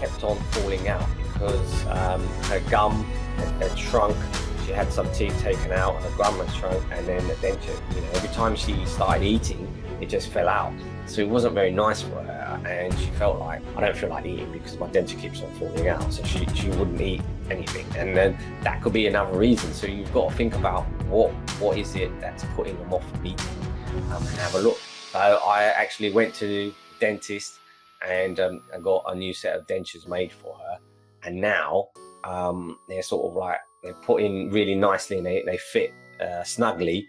kept on falling out because her gum had shrunk. She had some teeth taken out, her gum had shrunk, and then the denture, every time she started eating, it just fell out. So it wasn't very nice for her, and she felt like, I don't feel like eating because my denture keeps on falling out. So she wouldn't eat anything, and then that could be another reason. So you've got to think about what is it that's putting them off from eating, and have a look. So I actually went to the dentist and I got a new set of dentures made for her, and now they're sort of like, they're put in really nicely, and they fit snugly,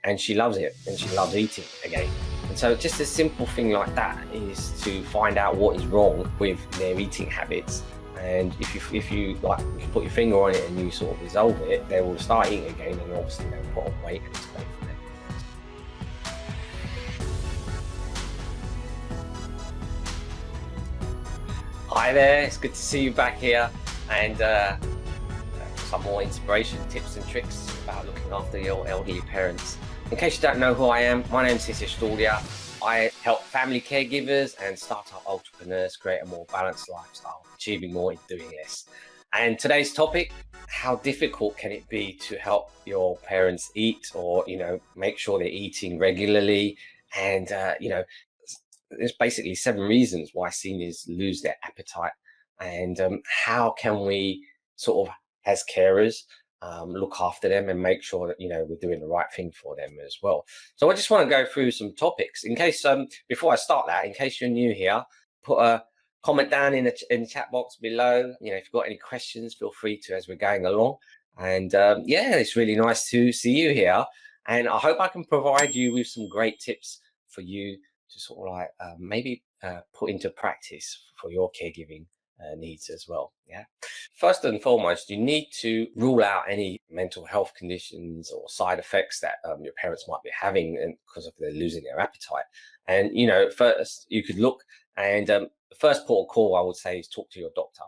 and she loves it, and she loves eating again. And so just a simple thing like that is to find out what is wrong with their eating habits. And if you put your finger on it and you sort of resolve it, they will start eating again, and obviously they'll put on weight, and it's great for them. Hi there, it's good to see you back here, and some more inspiration, tips and tricks about looking after your elderly parents. In case you don't know who I am, my name is Hitesh Daudia. I help family caregivers and startup entrepreneurs create a more balanced lifestyle, achieving more in doing less. And today's topic, how difficult can it be to help your parents eat, or, make sure they're eating regularly? And, there's basically 7 reasons why seniors lose their appetite. And how can we sort of, as carers, look after them and make sure that we're doing the right thing for them as well. So I just want to go through some topics in case before I start that, in case you're new here, put a comment down in the chat box below. If you've got any questions, feel free to as we're going along. And yeah, it's really nice to see you here, and I hope I can provide you with some great tips for you to sort of like maybe put into practice for your caregiving needs as well. Yeah. First and foremost, you need to rule out any mental health conditions or side effects that your parents might be having, and because of they're losing their appetite. And first you could look, and the first port of call I would say is talk to your doctor.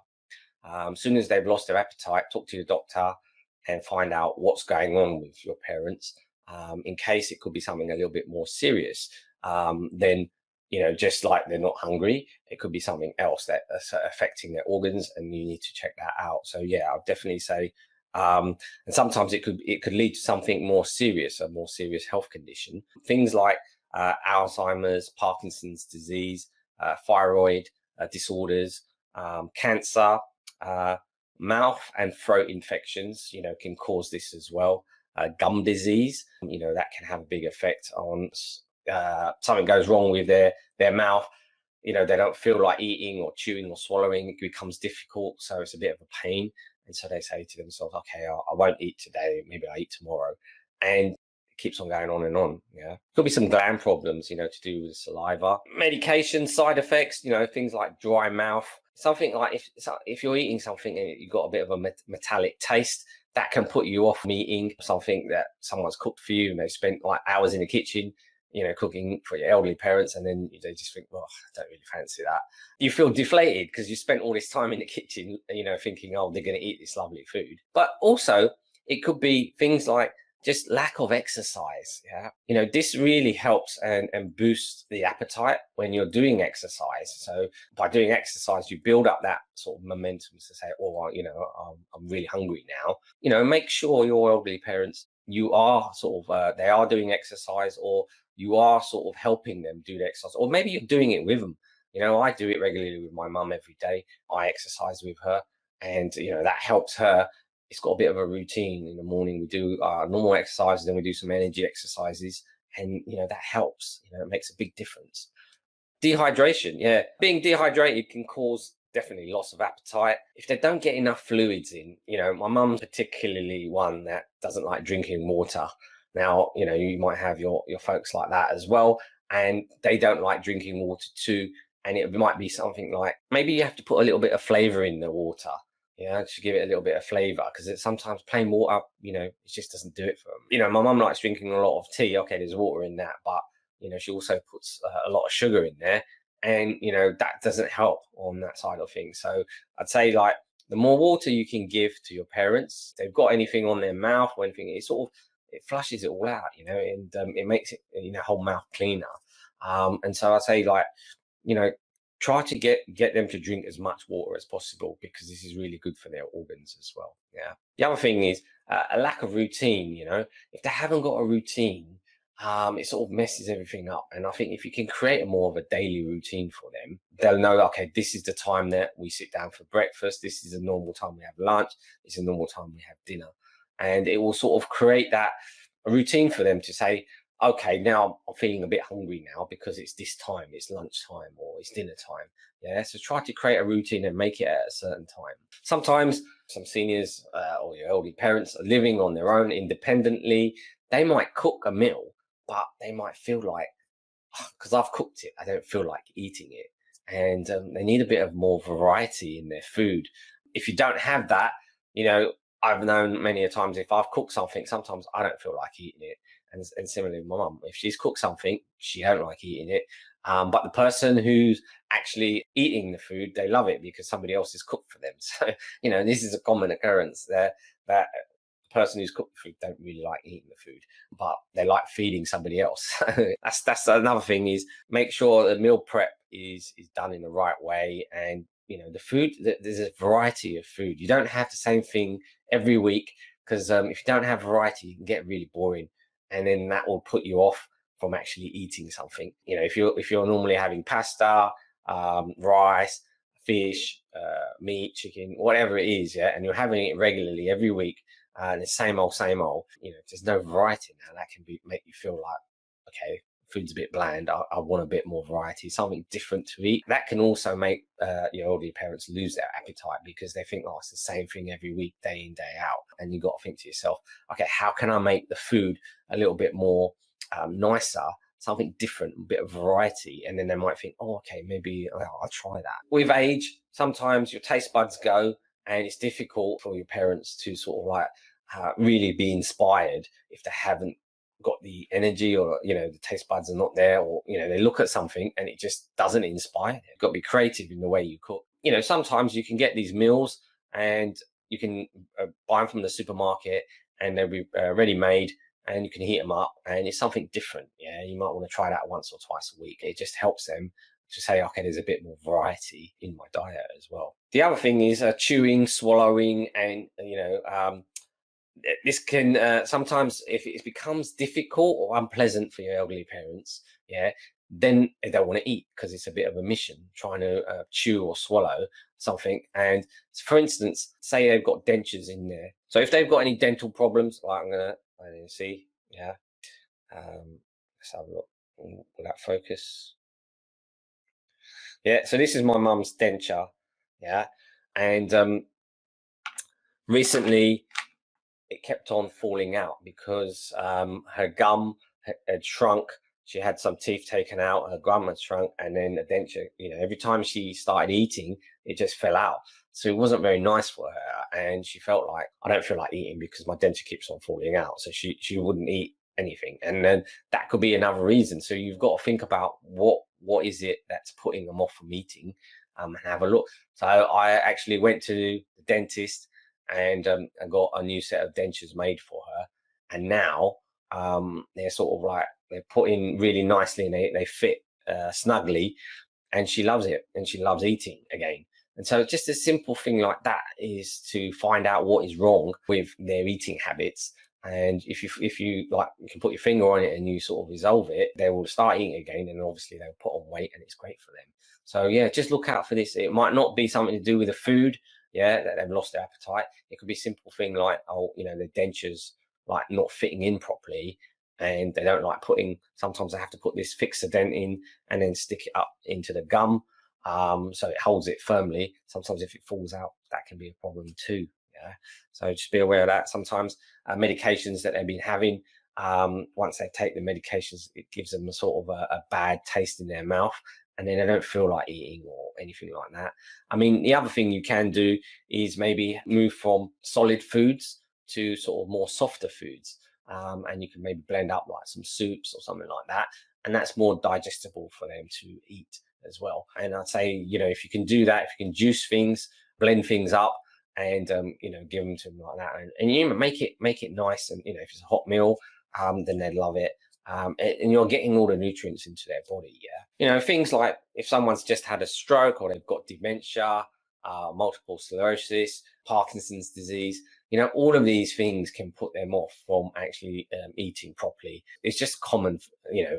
As soon as they've lost their appetite, talk to your doctor and find out what's going on with your parents. In case it could be something a little bit more serious, then just like they're not hungry, it could be something else that's affecting their organs, and you need to check that out. So yeah, I'll definitely say, and sometimes it could lead to something more serious, a more serious health condition. Things like Alzheimer's, Parkinson's disease, thyroid disorders, cancer, mouth and throat infections, can cause this as well. Gum disease, that can have a big effect on something goes wrong with their mouth. They don't feel like eating or chewing or swallowing. It becomes difficult, so it's a bit of a pain. And so they say to themselves, okay, I won't eat today, maybe I'll eat tomorrow. And it keeps on going on and on. Yeah, could be some gland problems, to do with saliva, medication side effects, things like dry mouth. Something like if you're eating something and you've got a bit of a metallic taste, that can put you off eating something that someone's cooked for you, and they've spent like hours in the kitchen, cooking for your elderly parents, and then they just think, well, I don't really fancy that. You feel deflated because you spent all this time in the kitchen, thinking, oh, they're going to eat this lovely food. But also, it could be things like just lack of exercise. Yeah, this really helps and boosts the appetite when you're doing exercise. So by doing exercise, you build up that sort of momentum to say, oh, I'm really hungry now. Make sure your elderly parents, you are sort of they are doing exercise, or you are sort of helping them do the exercise, or maybe you're doing it with them. I do it regularly with my mum every day. I exercise with her, and that helps her. It's got a bit of a routine. In the morning we do normal exercises, then we do some energy exercises, and that helps. It makes a big difference. Dehydration, yeah, being dehydrated can cause definitely loss of appetite if they don't get enough fluids in. My mum's particularly one that doesn't like drinking water. Now, you might have your folks like that as well, and they don't like drinking water too. And it might be something like, maybe you have to put a little bit of flavor in the water, to give it a little bit of flavor, because it's sometimes plain water, it just doesn't do it for them. My mum likes drinking a lot of tea. Okay, there's water in that, but she also puts a lot of sugar in there, and that doesn't help on that side of things. So I'd say, like, the more water you can give to your parents, if they've got anything on their mouth or anything, it flushes it all out, and it makes it, whole mouth cleaner. And so I say, like, try to get them to drink as much water as possible, because this is really good for their organs as well. Yeah. The other thing is a lack of routine. If they haven't got a routine, it sort of messes everything up. And I think if you can create more of a daily routine for them, they'll know, okay, this is the time that we sit down for breakfast. This is a normal time we have lunch. This is a normal time we have dinner. And it will sort of create that a routine for them to say, okay, now I'm feeling a bit hungry now because it's this time, it's lunchtime or it's dinner time. Yeah, so try to create a routine and make it at a certain time. Sometimes some seniors or your elderly parents are living on their own independently. They might cook a meal, but they might feel like, because I've cooked it, I don't feel like eating it. And they need a bit of more variety in their food. If you don't have that, I've known many a times, if I've cooked something, sometimes I don't feel like eating it. And similarly with my mum, if she's cooked something, she don't like eating it. But the person who's actually eating the food, they love it because somebody else has cooked for them. So, this is a common occurrence there, that the person who's cooked the food don't really like eating the food, but they like feeding somebody else. That's another thing, is make sure the meal prep is done in the right way. And the food, there's a variety of food. You don't have the same thing every week, because if you don't have variety, you can get really boring, and then that will put you off from actually eating something. If you're normally having pasta, rice, fish, meat, chicken, whatever it is, yeah, and you're having it regularly every week, and the same old, if there's no variety now, that can make you feel like, okay, food's a bit bland. I want a bit more variety, something different to eat. That can also make your elderly parents lose their appetite, because they think, oh, it's the same thing every week, day in, day out. And you've got to think to yourself, okay, how can I make the food a little bit more nicer, something different, a bit of variety? And then they might think, oh, okay, maybe I'll try that. With age, sometimes your taste buds go, and it's difficult for your parents to sort of like really be inspired if they haven't got the energy, or the taste buds are not there, or they look at something and it just doesn't inspire them. You've got to be creative in the way you cook. Sometimes you can get these meals and you can buy them from the supermarket, and they'll be ready made, and you can heat them up, and it's something different. Yeah, you might want to try that once or twice a week. It just helps them to say, okay, there's a bit more variety in my diet as well. The other thing is chewing, swallowing, and this can sometimes, if it becomes difficult or unpleasant for your elderly parents, yeah, then they don't want to eat, because it's a bit of a mission trying to chew or swallow something. And for instance, say they've got dentures in there. So if they've got any dental problems, like I didn't see, yeah. Let's have a look. Will that focus? Yeah, so this is my mum's denture, yeah, and recently it kept on falling out because her gum had shrunk. She had some teeth taken out, her gum had shrunk, and then the denture, every time she started eating, it just fell out. So it wasn't very nice for her, and she felt like, I don't feel like eating because my denture keeps on falling out. So she wouldn't eat anything, and then that could be another reason. So you've got to think about what is it that's putting them off from eating, and have a look. So I actually went to the dentist, and I got a new set of dentures made for her, and now they're sort of like, they're put in really nicely, and they fit snugly, and she loves it, and she loves eating again. And so just a simple thing like that is to find out what is wrong with their eating habits. And if you like, you can put your finger on it and you sort of resolve it, they will start eating again, and obviously they'll put on weight, and it's great for them. So yeah, just look out for this. It might not be something to do with the food, yeah, that they've lost their appetite. It could be a simple thing like, the dentures like not fitting in properly, and they don't like sometimes they have to put this fixer dent in and then stick it up into the gum, so it holds it firmly. Sometimes if it falls out, that can be a problem too. Yeah, so just be aware of that. Sometimes medications that they've been having, once they take the medications, it gives them a sort of a bad taste in their mouth, and then they don't feel like eating or anything like that. I mean, the other thing you can do is maybe move from solid foods to sort of more softer foods, and you can maybe blend up like some soups or something like that, and that's more digestible for them to eat as well. And I'd say, if you can do that, if you can juice things, blend things up, and give them to them like that, and make it nice. And if it's a hot meal, then they'd love it. and you're getting all the nutrients into their body. Yeah, things like if someone's just had a stroke or they've got dementia, multiple sclerosis, Parkinson's disease. All of these things can put them off from actually eating properly. It's just common,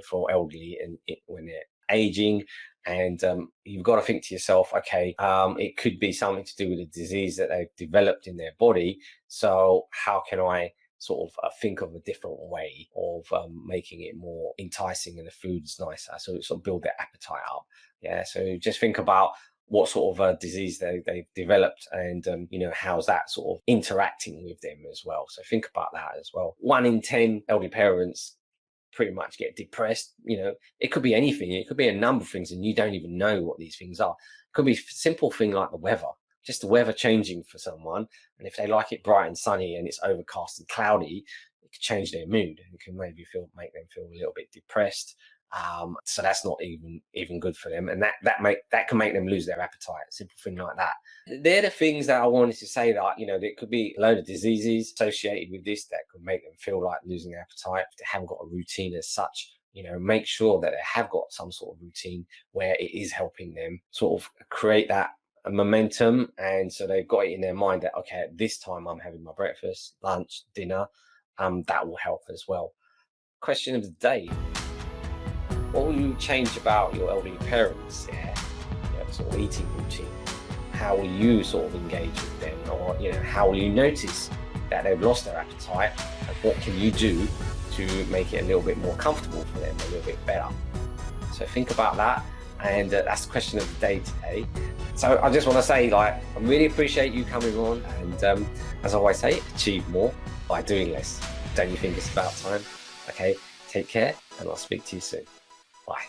for elderly and when they're aging. And you've got to think to yourself, okay, it could be something to do with a disease that they've developed in their body. So how can I sort of think of a different way of making it more enticing and the food's nicer, so sort of build their appetite up. Yeah, so just think about what sort of disease they've developed, and how's that sort of interacting with them as well. So think about that as well. 1 in 10 elderly parents pretty much get depressed. It could be anything. It could be a number of things, and you don't even know what these things are. It could be a simple thing like the weather, just the weather changing for someone. And if they like it bright and sunny and it's overcast and cloudy, it could change their mood. It can maybe make them feel a little bit depressed. So that's not even good for them, and that can make them lose their appetite. Simple thing like that. They're the things that I wanted to say, that there could be a load of diseases associated with this that could make them feel like losing their appetite if they haven't got a routine as such. Make sure that they have got some sort of routine where it is helping them sort of create that momentum, and so they've got it in their mind that, okay, at this time I'm having my breakfast, lunch, dinner. That will help as well. Question of the day: what will you change about your elderly parents? Sort of eating routine. How will you sort of engage with them, or how will you notice that they've lost their appetite, and what can you do to make it a little bit more comfortable for them, a little bit better? So think about that, and that's the question of the day today. So I just want to say, I really appreciate you coming on, and as I always say, achieve more by doing less. Don't you think it's about time? Okay, take care, and I'll speak to you soon. Bye.